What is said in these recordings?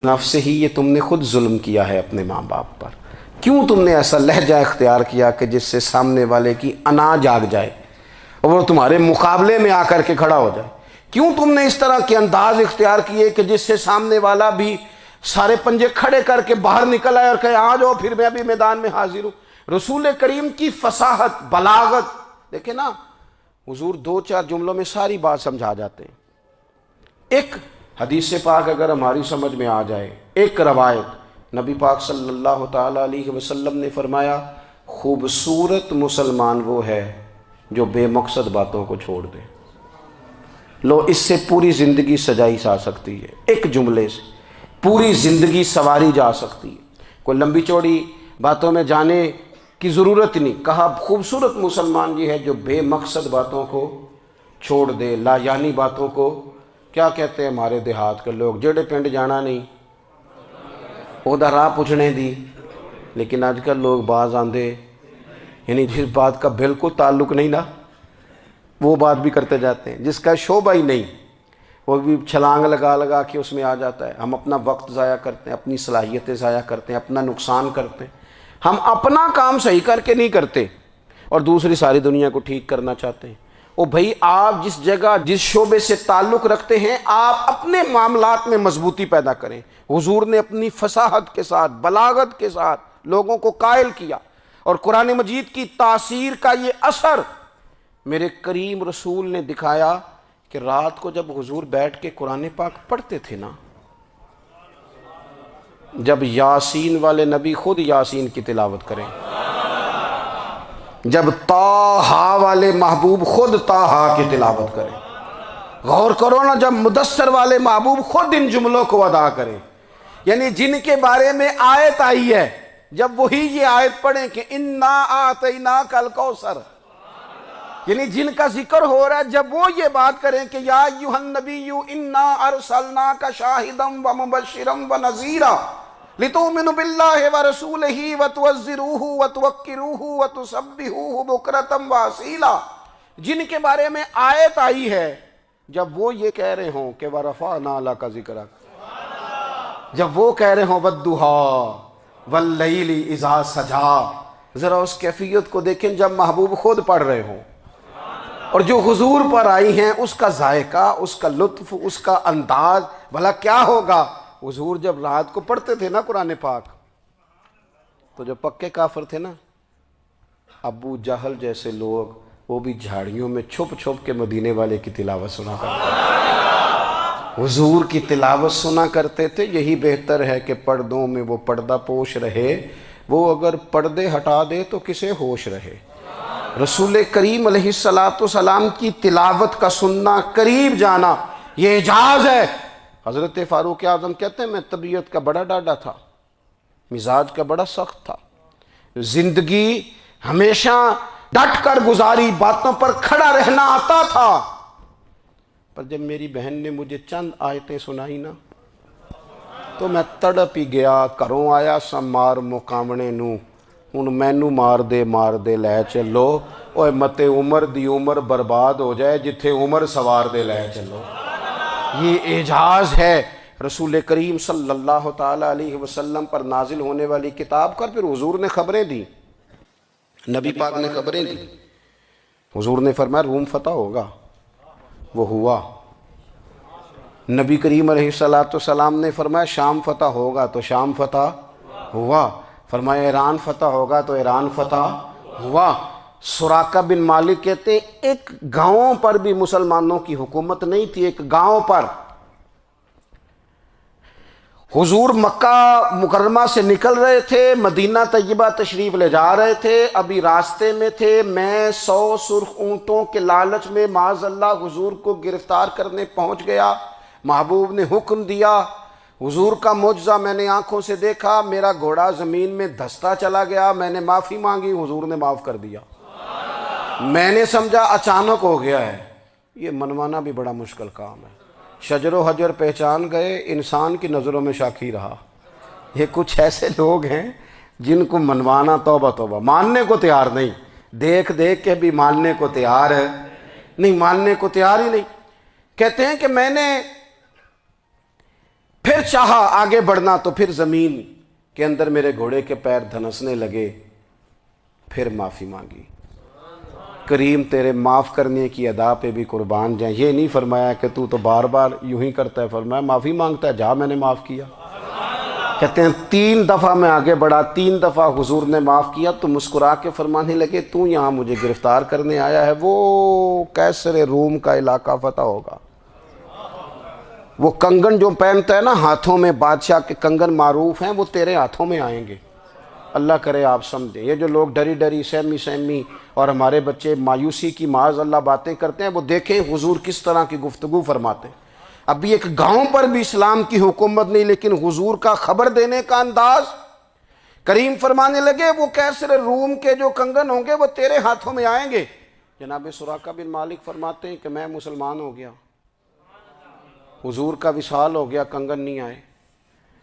نفس ہی، یہ تم نے خود ظلم کیا ہے اپنے ماں باپ پر۔ کیوں تم نے ایسا لہجہ اختیار کیا کہ جس سے سامنے والے کی انا جاگ جائے اور وہ تمہارے مقابلے میں آ کر کے کھڑا ہو جائے؟ کیوں تم نے اس طرح کے انداز اختیار کیے کہ جس سے سامنے والا بھی سارے پنجے کھڑے کر کے باہر نکل آئے اور کہے آ جاؤ پھر میں بھی میدان میں حاضر ہوں؟ رسول کریم کی فصاحت، بلاغت دیکھیں نا، حضور 2-4 جملوں میں ساری بات سمجھا جاتے ہیں۔ ایک حدیث پاک اگر ہماری سمجھ میں آ جائے، ایک روایت، نبی پاک صلی اللہ تعالیٰ علیہ وسلم نے فرمایا خوبصورت مسلمان وہ ہے جو بے مقصد باتوں کو چھوڑ دے۔ لو، اس سے پوری زندگی سجائی جا سکتی ہے، ایک جملے سے پوری زندگی سواری جا سکتی ہے، کوئی لمبی چوڑی باتوں میں جانے کی ضرورت نہیں۔ کہا خوبصورت مسلمان یہ ہے جو بے مقصد باتوں کو چھوڑ دے، لا یعنی باتوں کو، کیا کہتے ہیں ہمارے دیہات کے لوگ، جڑے پنڈ جانا نہیں اودا راہ پوچھنے دی۔ لیکن آج کل لوگ باز آندے، یعنی جس بات کا بالکل تعلق نہیں نا وہ بات بھی کرتے جاتے ہیں، جس کا شعبہ ہی نہیں وہ بھی چھلانگ لگا کے اس میں آ جاتا ہے۔ ہم اپنا وقت ضائع کرتے ہیں، اپنی صلاحیتیں ضائع کرتے ہیں، اپنا نقصان کرتے ہیں۔ ہم اپنا کام صحیح کر کے نہیں کرتے اور دوسری ساری دنیا کو ٹھیک کرنا چاہتے ہیں۔ او بھائی، آپ جس جگہ جس شعبے سے تعلق رکھتے ہیں آپ اپنے معاملات میں مضبوطی پیدا کریں۔ حضور نے اپنی فصاحت کے ساتھ، بلاغت کے ساتھ لوگوں کو قائل کیا، اور قرآن مجید کی تاثیر کا یہ اثر میرے کریم رسول نے دکھایا کہ رات کو جب حضور بیٹھ کے قرآن پاک پڑھتے تھے نا، جب یاسین والے نبی خود یاسین کی تلاوت کریں، جب طٰہٰ والے محبوب خود طٰہٰ کی تلاوت کریں، غور کرو نا، جب مدثر والے محبوب خود ان جملوں کو ادا کریں، یعنی جن کے بارے میں آیت آئی ہے، جب وہی یہ آیت پڑھیں کہ اِنَّا أَعْطَيْنَاكَ الْكَوْثَرَ، یعنی جن کا ذکر ہو رہا ہے، جب وہ یہ بات کریں کہ یا ایھا النبی انا ارسلناک شاہدا ومبشرا ونذیرا لتؤمنوا باللہ ورسولہ وتعزروہ وتوقروہ وتسبحوہ بکرۃ واصیلا، جن کے بارے میں آیت آئی ہے، جب وہ یہ کہہ رہے ہوں کہ ورفعنا لک ذکرک، جب وہ کہہ رہے ہوں والضحیٰ واللیل اذا سجا، ذرا اس کیفیت کو دیکھیں جب محبوب خود پڑھ رہے ہوں، اور جو حضور پر آئی ہیں اس کا ذائقہ، اس کا لطف، اس کا انداز بھلا کیا ہوگا۔ حضور جب رات کو پڑھتے تھے نا قرآن پاک، تو جو پکے کافر تھے نا، ابو جہل جیسے لوگ، وہ بھی جھاڑیوں میں چھپ چھپ کے مدینے والے کی تلاوت سنا کرتے تھے، حضور کی تلاوت سنا کرتے تھے۔ یہی بہتر ہے کہ پردوں میں وہ پردہ پوش رہے، وہ اگر پردے ہٹا دے تو کسے ہوش رہے۔ رسول کریم علیہ السلام کی تلاوت کا سننا، قریب جانا، یہ اعجاز ہے۔ حضرت فاروق اعظم کہتے ہیں میں طبیعت کا بڑا ڈاڈا تھا، مزاج کا بڑا سخت تھا، زندگی ہمیشہ ڈٹ کر گزاری، باتوں پر کھڑا رہنا آتا تھا، پر جب میری بہن نے مجھے چند آیتیں سنائی نا تو میں تڑپ ہی گیا۔ گھروں آیا سا مار مقامنے نو، ہن مینو مار دے لے چلو، اوے متے عمر دی عمر برباد ہو جائے جتھے عمر سوار دے لے چلو۔ یہ اعجاز ہے رسول کریم صلی اللہ تعالیٰ علیہ وسلم پر نازل ہونے والی کتاب کا۔ پھر حضور نے خبریں دی، نبی پاک نے خبریں دی، حضور نے فرمایا روم فتح ہوگا، وہ ہوا۔ نبی کریم علیہ السلام نے فرمایا شام فتح ہوگا، تو شام فتح ہوا۔ فرمایا ایران فتح ہوگا، تو ایران فتح ہوا۔ سراقہ بن مالک کہتے ہیں ایک گاؤں پر بھی مسلمانوں کی حکومت نہیں تھی، ایک گاؤں پر۔ حضور مکہ مکرمہ سے نکل رہے تھے، مدینہ طیبہ تشریف لے جا رہے تھے، ابھی راستے میں تھے، میں 100 سرخ اونٹوں کے لالچ میں معاذ اللہ حضور کو گرفتار کرنے پہنچ گیا۔ محبوب نے حکم دیا، حضور کا معجزہ میں نے آنکھوں سے دیکھا، میرا گھوڑا زمین میں دھستا چلا گیا، میں نے معافی مانگی، حضور نے معاف کر دیا۔ میں نے سمجھا اچانک ہو گیا ہے۔ یہ منوانا بھی بڑا مشکل کام ہے۔ شجر و حجر پہچان گئے، انسان کی نظروں میں شاکی رہا۔ یہ کچھ ایسے لوگ ہیں جن کو منوانا توبہ توبہ، ماننے کو تیار نہیں، دیکھ دیکھ کے بھی ماننے کو تیار ہے نہیں، ماننے کو تیار ہی نہیں۔ کہتے ہیں کہ میں نے پھر چاہا آگے بڑھنا تو پھر زمین کے اندر میرے گھوڑے کے پیر دھنسنے لگے، پھر معافی مانگی۔ کریم تیرے معاف کرنے کی ادا پہ بھی قربان جائیں۔ یہ نہیں فرمایا کہ تو بار بار یوں ہی کرتا ہے، فرمایا معافی مانگتا ہے، جا میں نے معاف کیا۔ کہتے ہیں 3 دفعہ میں آگے بڑھا، 3 دفعہ حضور نے معاف کیا تو مسکرا کے فرمانے لگے تو یہاں مجھے گرفتار کرنے آیا ہے، وہ کیسر روم کا علاقہ فتح ہوگا۔ وہ کنگن جو پہنتا ہے نا ہاتھوں میں، بادشاہ کے کنگن معروف ہیں، وہ تیرے ہاتھوں میں آئیں گے۔ اللہ کرے آپ سمجھیں، یہ جو لوگ ڈری ڈری سہمی اور ہمارے بچے مایوسی کی معاذ اللہ باتیں کرتے ہیں، وہ دیکھیں حضور کس طرح کی گفتگو فرماتے ہیں۔ ابھی ایک گاؤں پر بھی اسلام کی حکومت نہیں، لیکن حضور کا خبر دینے کا انداز۔ کریم فرمانے لگے وہ کیسر روم کے جو کنگن ہوں گے وہ تیرے ہاتھوں میں آئیں گے۔ جناب سراقہ بن مالک فرماتے ہیں کہ میں مسلمان ہو گیا، حضور کا وصال ہو گیا، کنگن نہیں آئے۔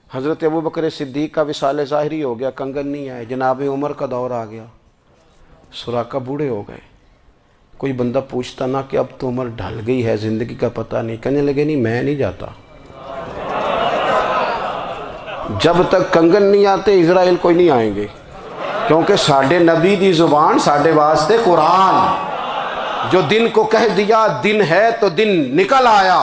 حضرت ابوبکر صدیق کا وصال ظاہری ہو گیا، کنگن نہیں آئے۔ جناب عمر کا دور آ گیا، سراقہ بوڑھے ہو گئے۔ کوئی بندہ پوچھتا نا کہ اب تو عمر ڈھل گئی ہے، زندگی کا پتہ نہیں، کہنے لگے نہیں میں نہیں جاتا، جب تک کنگن نہیں آتے اسرائیل کوئی نہیں آئیں گے، کیونکہ ساڈے نبی دی زبان ساڈے واسطے قرآن۔ جو دن کو کہہ دیا دن ہے تو دن نکل آیا،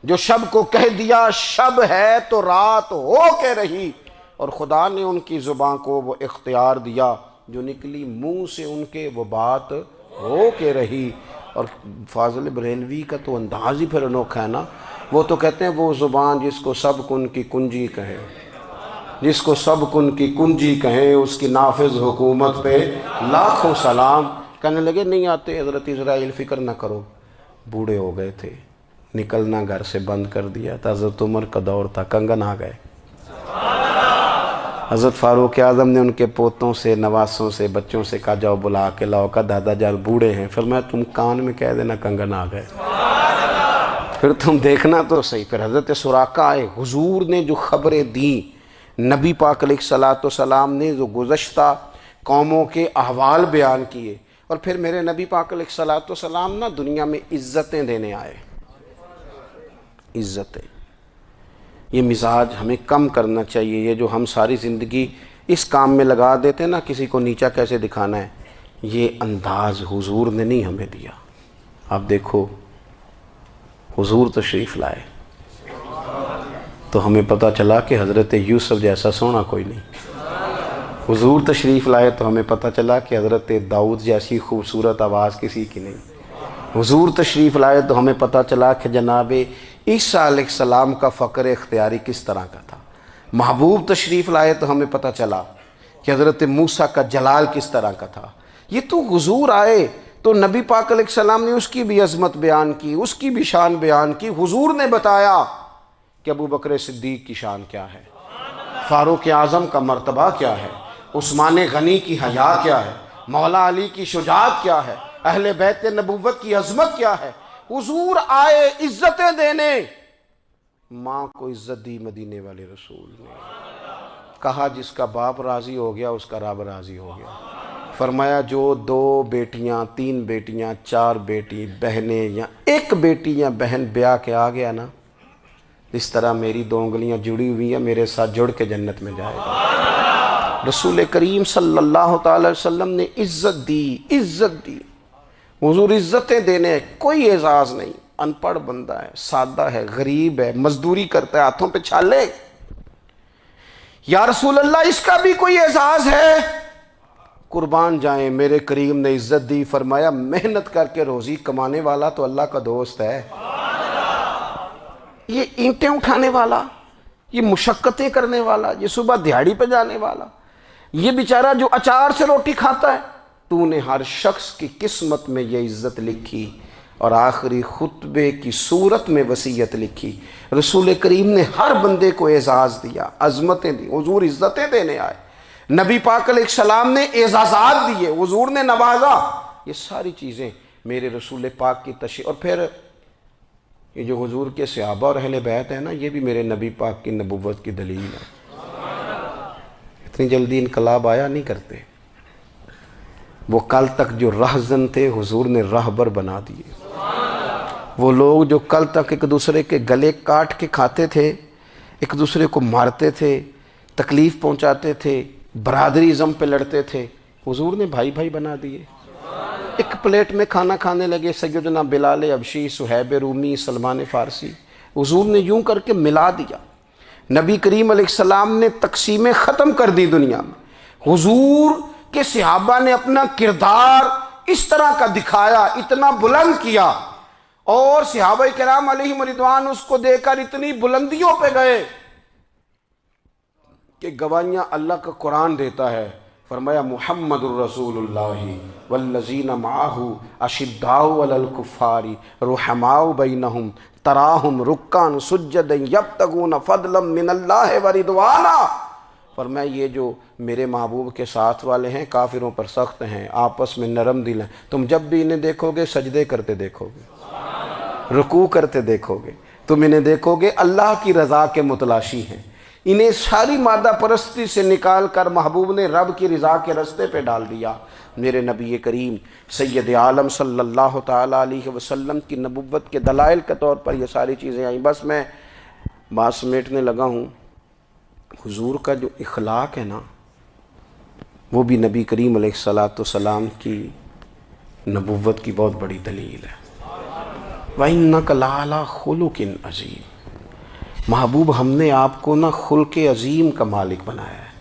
جو شب کو کہہ دیا شب ہے تو رات ہو کے رہی، اور خدا نے ان کی زبان کو وہ اختیار دیا، جو نکلی منہ سے ان کے وہ بات ہو کے رہی۔ اور فاضل بریلوی کا تو انداز ہی پھر انوکھا ہے نا، وہ تو کہتے ہیں وہ زبان جس کو سب کن کی کنجی کہیں، جس کو سب کن کی کنجی کہیں، اس کی نافذ حکومت پہ لاکھوں سلام۔ کہنے لگے نہیں آتے حضرت اسرائیل، فکر نہ کرو، بوڑھے ہو گئے تھے، نکلنا گھر سے بند کر دیا تھا، حضرت عمر کا دور تھا، کنگن آ گئے۔ حضرت فاروق اعظم نے ان کے پوتوں سے، نواسوں سے، بچوں سے کہا جاؤ بلا کے لاؤ، کہا دادا جان بوڑھے ہیں، فرمایا تم کان میں کہہ دینا کنگن آ گئے، پھر تم دیکھنا تو صحیح۔ پھر حضرت سراقہ آئے، حضور نے جو خبریں دیں، نبی پاک علیہ الصلوۃ والسلام نے جو گزشتہ قوموں کے احوال بیان کیے، اور پھر میرے نبی پاک علیہ الصلوۃ والسلام نا دنیا میں عزتیں دینے آئے۔ عزتیں، یہ مزاج ہمیں کم کرنا چاہیے۔ یہ جو ہم ساری زندگی اس کام میں لگا دیتے ہیں نا، کسی کو نیچا کیسے دکھانا ہے، یہ انداز حضور نے نہیں ہمیں دیا۔ آپ دیکھو حضور تشریف لائے تو ہمیں پتہ چلا کہ حضرت یوسف جیسا سونا کوئی نہیں، حضور تشریف لائے تو ہمیں پتہ چلا کہ حضرت داؤد جیسی خوبصورت آواز کسی کی نہیں، حضور تشریف لائے تو ہمیں پتہ چلا کہ جناب عیسیٰ علیہ السلام کا فقر اختیاری کس طرح کا تھا، محبوب تشریف لائے تو ہمیں پتہ چلا کہ حضرت موسیٰ کا جلال کس طرح کا تھا۔ یہ تو حضور آئے تو نبی پاک علیہ السلام نے اس کی بھی عظمت بیان کی، اس کی بھی شان بیان کی۔ حضور نے بتایا کہ ابوبکر صدیق کی شان کیا ہے، فاروق اعظم کا مرتبہ کیا ہے، عثمان غنی کی حیا کیا ہے، مولا علی کی شجاعت کیا ہے، اہل بیت نبوت کی عظمت کیا ہے۔ حضور آئے عزتیں دینے، ماں کو عزت دی مدینے والے رسول نے، کہا جس کا باپ راضی ہو گیا اس کا رب راضی ہو گیا۔ فرمایا جو 2 بیٹیاں 3 بیٹیاں 4 بیٹی بہنیں یا 1 بیٹی یا بہن بیاہ کے آ گیا نا، اس طرح میری 2 انگلیاں جڑی ہوئی ہیں، میرے ساتھ جڑ کے جنت میں جائے گا۔ رسول کریم صلی اللہ تعالی وسلم نے عزت دی، عزت دی۔ حضور عزتیں دینے، کوئی اعزاز نہیں، ان پڑھ بندہ ہے، سادہ ہے، غریب ہے، مزدوری کرتا ہے، ہاتھوں پہ چھالے، یا رسول اللہ اس کا بھی کوئی اعزاز ہے؟ قربان جائیں، میرے کریم نے عزت دی، فرمایا محنت کر کے روزی کمانے والا تو اللہ کا دوست ہے، یہ اینٹیں اٹھانے والا، یہ مشقتیں کرنے والا، یہ صبح دیہڑی پہ جانے والا، یہ بیچارہ جو اچار سے روٹی کھاتا ہے، تو نے ہر شخص کی قسمت میں یہ عزت لکھی اور آخری خطبے کی صورت میں وصیت لکھی۔ رسول کریم نے ہر بندے کو اعزاز دیا، عظمتیں دی، حضور عزتیں دینے آئے، نبی پاک علیہ السلام نے اعزازات دیے، حضور نے نوازا۔ یہ ساری چیزیں میرے رسول پاک کی تشریف، اور پھر یہ جو حضور کے صحابہ اور اہل بیت ہیں نا، یہ بھی میرے نبی پاک کی نبوت کی دلیل ہے۔ اتنی جلدی انقلاب آیا نہیں کرتے، وہ کل تک جو رہزن تھے حضور نے راہبر بنا دیے۔ وہ لوگ جو کل تک ایک دوسرے کے گلے کاٹ کے کھاتے تھے، ایک دوسرے کو مارتے تھے، تکلیف پہنچاتے تھے، برادری ازم پہ لڑتے تھے، حضور نے بھائی بھائی بنا دیے۔ ایک پلیٹ میں کھانا کھانے لگے، سیدنا بلال حبشی، صہیب رومی، سلمان فارسی، حضور نے یوں کر کے ملا دیا۔ نبی کریم علیہ السلام نے تقسیمیں ختم کر دی دنیا میں۔ حضور کے صحابہ نے اپنا کردار اس طرح کا دکھایا، اتنا بلند کیا، اور صحابہ کرام علیہم رضوان اس کو دیکھ کر اتنی بلندیوں پہ گئے کہ گواہیاں اللہ کا قرآن دیتا ہے۔ فرمایا محمد الرسول اللہ والذین معہ اشداء علی الکفار رحماء بینہم تراہم رکعا سجدا یبتغون فضلا من اللہ ورضوانا۔ فرمایا یہ جو میرے محبوب کے ساتھ والے ہیں کافروں پر سخت ہیں، آپس میں نرم دل ہیں، تم جب بھی انہیں دیکھو گے سجدے کرتے دیکھو گے، رکوع کرتے دیکھو گے، تم انہیں دیکھو گے اللہ کی رضا کے متلاشی ہیں۔ انہیں ساری مادہ پرستی سے نکال کر محبوب نے رب کی رضا کے رستے پہ ڈال دیا۔ میرے نبی کریم سید عالم صلی اللہ تعالیٰ علیہ وسلم کی نبوت کے دلائل کے طور پر یہ ساری چیزیں آئیں۔ بس میں بات سمیٹنے لگا ہوں۔ حضور کا جو اخلاق ہے نا، وہ بھی نبی کریم علیہ السلام کی نبوت کی بہت بڑی دلیل ہے۔ وَإِنَّكَ لَعَلَىٰ خُلُقٍ عَظِيمٍ۔ محبوب ہم نے آپ کو نا خلق عظیم کا مالک بنایا ہے۔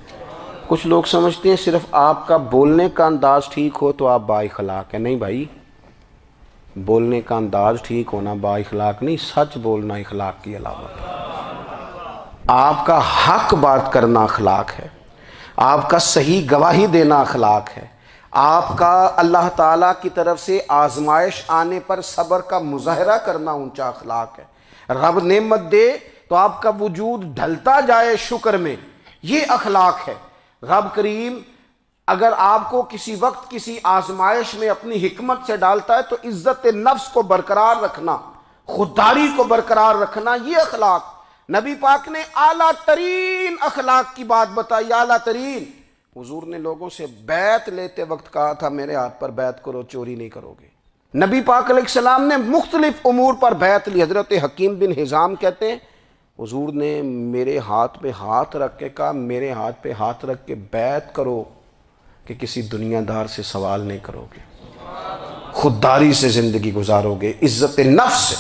کچھ لوگ سمجھتے ہیں صرف آپ کا بولنے کا انداز ٹھیک ہو تو آپ با اخلاق ہیں۔ نہیں بھائی، بولنے کا انداز ٹھیک ہونا با اخلاق نہیں، سچ بولنا اخلاق کی علامت ہے۔ آپ کا حق بات کرنا اخلاق ہے، آپ کا صحیح گواہی دینا اخلاق ہے، آپ کا اللہ تعالیٰ کی طرف سے آزمائش آنے پر صبر کا مظاہرہ کرنا اونچا اخلاق ہے۔ رب نعمت دے تو آپ کا وجود ڈھلتا جائے شکر میں، یہ اخلاق ہے۔ رب کریم اگر آپ کو کسی وقت کسی آزمائش میں اپنی حکمت سے ڈالتا ہے تو عزت نفس کو برقرار رکھنا، خودداری کو برقرار رکھنا، یہ اخلاق۔ نبی پاک نے اعلیٰ ترین اخلاق کی بات بتائی، اعلیٰ ترین۔ حضور نے لوگوں سے بیعت لیتے وقت کہا تھا میرے ہاتھ پر بیعت کرو، چوری نہیں کرو گے۔ نبی پاک علیہ السلام نے مختلف امور پر بیعت لی۔ حضرت حکیم بن حزام کہتے ہیں حضور نے میرے ہاتھ پہ ہاتھ رکھ کے کہا میرے ہاتھ پہ ہاتھ رکھ کے بیعت کرو کہ کسی دنیا دار سے سوال نہیں کرو گے، خودداری سے زندگی گزارو گے، عزت نفس سے،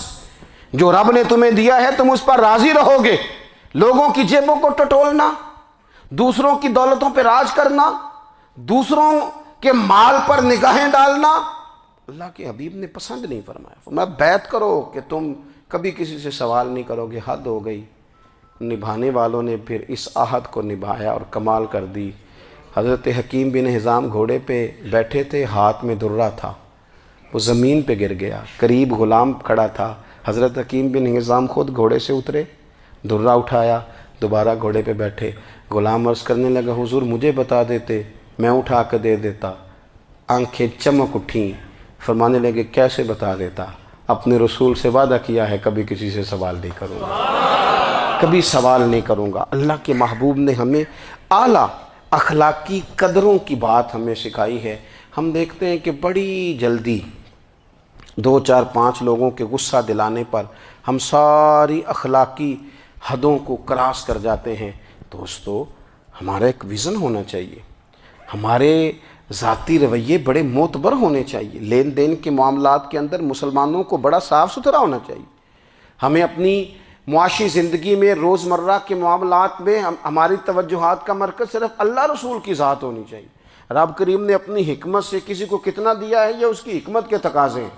جو رب نے تمہیں دیا ہے تم اس پر راضی رہو گے۔ لوگوں کی جیبوں کو ٹٹولنا، دوسروں کی دولتوں پہ راج کرنا، دوسروں کے مال پر نگاہیں ڈالنا اللہ کے حبیب نے پسند نہیں فرمایا۔ فرمایا بیعت کرو کہ تم کبھی کسی سے سوال نہیں کرو گے۔ حد ہو گئی۔ نبھانے والوں نے پھر اس عہد کو نبھایا اور کمال کر دی۔ حضرت حکیم بن حزام گھوڑے پہ بیٹھے تھے، ہاتھ میں درہ تھا، وہ زمین پہ گر گیا، قریب غلام کھڑا تھا۔ حضرت حکیم بن حزام خود گھوڑے سے اترے، درہ اٹھایا، دوبارہ گھوڑے پہ بیٹھے۔ غلام عرض کرنے لگا حضور مجھے بتا دیتے میں اٹھا کے دے دیتا۔ آنکھیں چمک اٹھیں، فرمانے لگے کیسے بتا دیتا؟ اپنے رسول سے وعدہ کیا ہے کبھی کسی سے سوال نہیں کروں گا، کبھی سوال نہیں کروں گا۔ اللہ کے محبوب نے ہمیں اعلیٰ اخلاقی قدروں کی بات ہمیں سکھائی ہے۔ ہم دیکھتے ہیں کہ بڑی جلدی 2 4 5 لوگوں کے غصہ دلانے پر ہم ساری اخلاقی حدوں کو کراس کر جاتے ہیں۔ دوستو ہمارا ایک ویژن ہونا چاہیے، ہمارے ذاتی رویے بڑے معتبر ہونے چاہیے۔ لین دین کے معاملات کے اندر مسلمانوں کو بڑا صاف ستھرا ہونا چاہیے۔ ہمیں اپنی معاشی زندگی میں روزمرہ کے معاملات میں ہماری توجہات کا مرکز صرف اللہ رسول کی ذات ہونی چاہیے۔ رب کریم نے اپنی حکمت سے کسی کو کتنا دیا ہے یہ اس کی حکمت کے تقاضے ہیں۔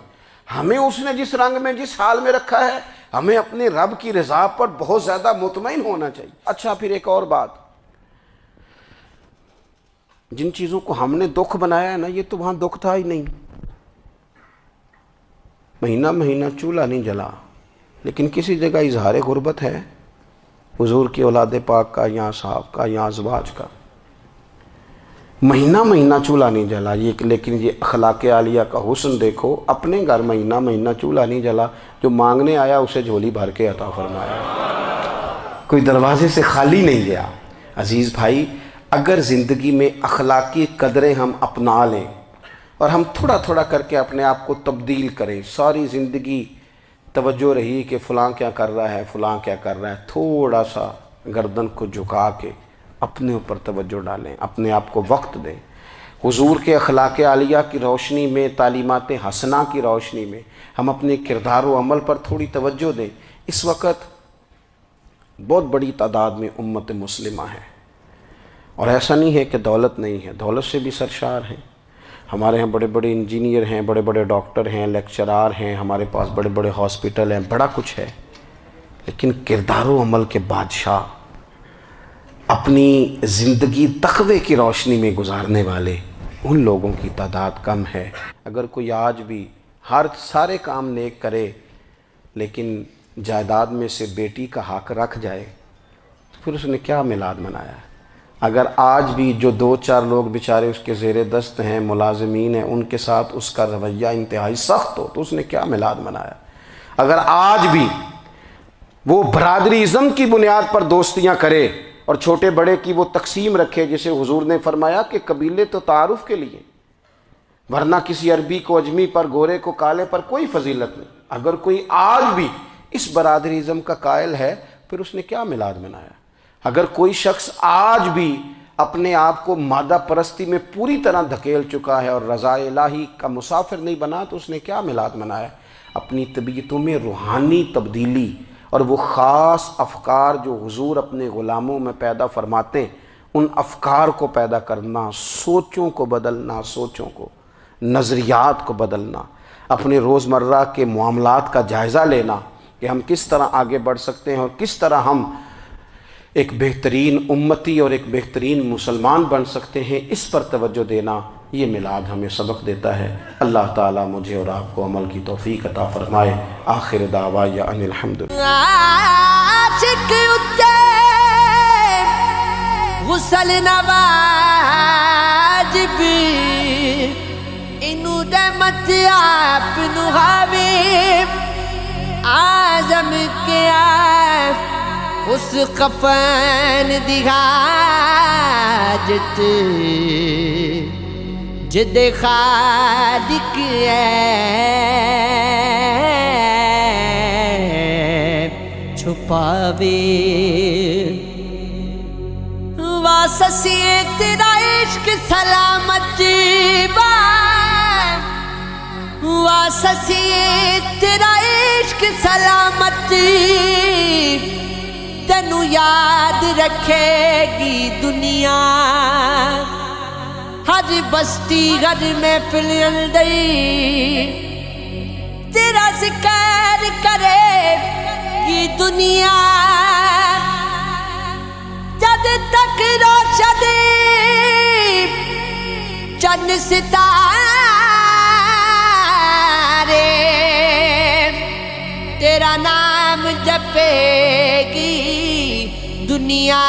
ہمیں اس نے جس رنگ میں جس حال میں رکھا ہے ہمیں اپنے رب کی رضا پر بہت زیادہ مطمئن ہونا چاہیے۔ اچھا پھر ایک اور بات، جن چیزوں کو ہم نے دکھ بنایا ہے نا یہ تو وہاں دکھ تھا ہی نہیں۔ مہینہ مہینہ چولہا نہیں جلا، لیکن کسی جگہ اظہار غربت ہے حضور کی اولاد پاک کا یا صحاب کا یا ازواج کا۔ مہینہ مہینہ چولہا نہیں جلا، لیکن یہ اخلاق عالیہ کا حسن دیکھو، اپنے گھر مہینہ مہینہ چولہا نہیں جلا، جو مانگنے آیا اسے جھولی بھر کے عطا فرمایا، کوئی دروازے سے خالی نہیں گیا۔ عزیز بھائی اگر زندگی میں اخلاقی قدریں ہم اپنا لیں اور ہم تھوڑا تھوڑا کر کے اپنے آپ کو تبدیل کریں، ساری زندگی توجہ رہی کہ فلاں کیا کر رہا ہے فلاں کیا کر رہا ہے، تھوڑا سا گردن کو جھکا کے اپنے اوپر توجہ ڈالیں، اپنے آپ کو وقت دیں، حضور کے اخلاق عالیہ کی روشنی میں، تعلیمات حسنہ کی روشنی میں ہم اپنے کردار و عمل پر تھوڑی توجہ دیں۔ اس وقت بہت بڑی تعداد میں امت مسلمہ ہے، اور ایسا نہیں ہے کہ دولت نہیں ہے، دولت سے بھی سرشار ہیں۔ ہمارے ہاں بڑے بڑے انجینئر ہیں، بڑے بڑے ڈاکٹر ہیں، لیکچرار ہیں، ہمارے پاس بڑے بڑے ہاسپٹل ہیں، بڑا کچھ ہے، لیکن کردار و عمل کے بادشاہ، اپنی زندگی تقوی کی روشنی میں گزارنے والے، ان لوگوں کی تعداد کم ہے۔ اگر کوئی آج بھی سارے کام نیک کرے لیکن جائیداد میں سے بیٹی کا حق رکھ جائے تو پھر اس نے کیا میلاد منایا ہے؟ اگر آج بھی جو 2-4 لوگ بیچارے اس کے زیر دست ہیں، ملازمین ہیں، ان کے ساتھ اس کا رویہ انتہائی سخت ہو تو اس نے کیا میلاد منایا؟ اگر آج بھی وہ برادری ازم کی بنیاد پر دوستیاں کرے اور چھوٹے بڑے کی وہ تقسیم رکھے، جسے حضور نے فرمایا کہ قبیلے تو تعارف کے لیے، ورنہ کسی عربی کو اجمی پر، گورے کو کالے پر کوئی فضیلت نہیں۔ اگر کوئی آج بھی اس برادری ازم کا قائل ہے پھر اس نے کیا میلاد منایا؟ اگر کوئی شخص آج بھی اپنے آپ کو مادہ پرستی میں پوری طرح دھکیل چکا ہے اور رضا الہی کا مسافر نہیں بنا تو اس نے کیا میلاد منایا؟ اپنی طبیعتوں میں روحانی تبدیلی اور وہ خاص افکار جو حضور اپنے غلاموں میں پیدا فرماتے ہیں، ان افکار کو پیدا کرنا، سوچوں کو بدلنا، سوچوں کو، نظریات کو بدلنا، اپنے روزمرہ کے معاملات کا جائزہ لینا کہ ہم کس طرح آگے بڑھ سکتے ہیں اور کس طرح ہم ایک بہترین امتی اور ایک بہترین مسلمان بن سکتے ہیں، اس پر توجہ دینا، یہ میلاد ہمیں سبق دیتا ہے۔ اللہ تعالیٰ مجھے اور آپ کو عمل کی توفیق عطا فرمائے۔ آخر دعوایا ان الحمدللہ۔ عاشق اتے غسل نواجب انو رحمت آپ نو حبیب آزم کیا اس کفن دی حاجت جد خالق چھپاوے واسسی تیرا عشق سلامتی واسسی تیرا عشق سلامتی تینو یاد رکھے گی دنیا ہر بستی ہر محفل اندر تیرا ذکر کرے گی دنیا جد تک روشن چند ستارے تیرا نام جپے گی دنیا